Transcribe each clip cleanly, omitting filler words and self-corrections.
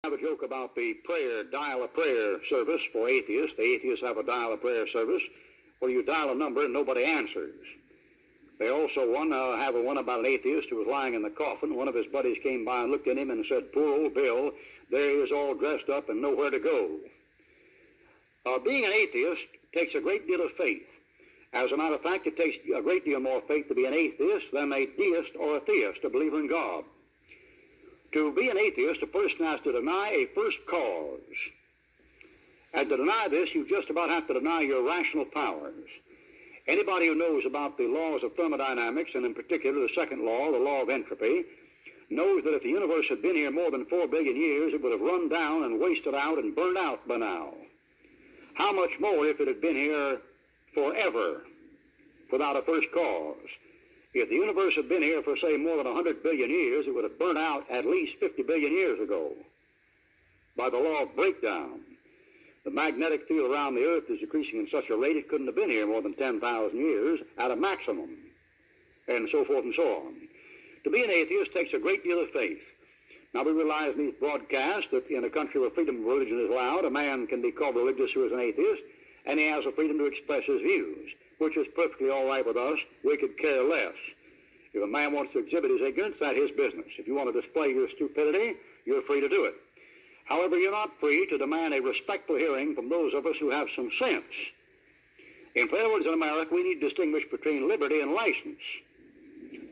I have a joke about the dial-a-prayer service for atheists. The atheists have a dial-a-prayer service where you dial a number and nobody answers. They also have one about an atheist who was lying in the coffin. One of his buddies came by and looked at him and said, "Poor old Bill, there he is all dressed up and nowhere to go." Being an atheist takes a great deal of faith. As a matter of fact, it takes a great deal more faith to be an atheist than a deist or a theist, a believer in God. To be an atheist, a person has to deny a first cause. And to deny this, you just about have to deny your rational powers. Anybody who knows about the laws of thermodynamics, and in particular the second law, the law of entropy, knows that if the universe had been here more than 4 billion years, it would have run down and wasted out and burned out by now. How much more if it had been here forever without a first cause? If the universe had been here for, say, more than 100 billion years, it would have burnt out at least 50 billion years ago by the law of breakdown. The magnetic field around the Earth is decreasing in such a rate it couldn't have been here more than 10,000 years at a maximum, and so forth and so on. To be an atheist takes a great deal of faith. Now, we realize in these broadcasts that in a country where freedom of religion is allowed, a man can be called religious who is an atheist, and he has the freedom to express his views, which is perfectly all right with us. We could care less. If a man wants to exhibit his ignorance, that's his business. If you want to display your stupidity, you're free to do it. However, you're not free to demand a respectful hearing from those of us who have some sense. In other words, in America, we need to distinguish between liberty and license.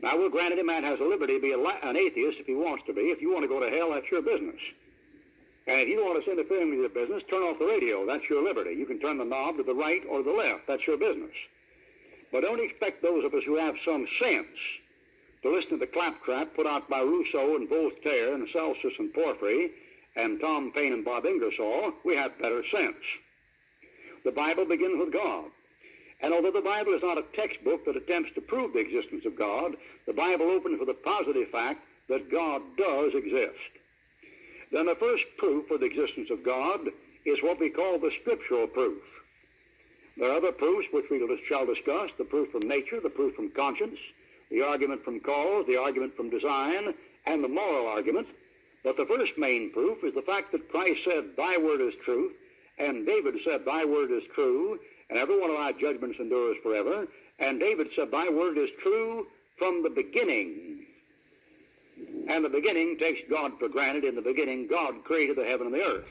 Now, we'll grant any man has a liberty to be an atheist if he wants to be. If you want to go to hell, that's your business. And if you want us interfering with your business, turn off the radio. That's your liberty. You can turn the knob to the right or the left. That's your business. But don't expect those of us who have some sense to listen to the claptrap put out by Rousseau and Voltaire and Celsus and Porphyry and Tom Paine and Bob Ingersoll. We have better sense. The Bible begins with God. And although the Bible is not a textbook that attempts to prove the existence of God, the Bible opens with a positive fact that God does exist. Then the first proof of the existence of God is what we call the scriptural proof. There are other proofs which we shall discuss, the proof from nature, the proof from conscience, the argument from cause, the argument from design, and the moral argument. But the first main proof is the fact that Christ said, "Thy word is truth," and David said, "Thy word is true," and every one of thy judgments endures forever. And David said, "Thy word is true from the beginning." And the beginning takes God for granted. In the beginning, God created the heaven and the earth.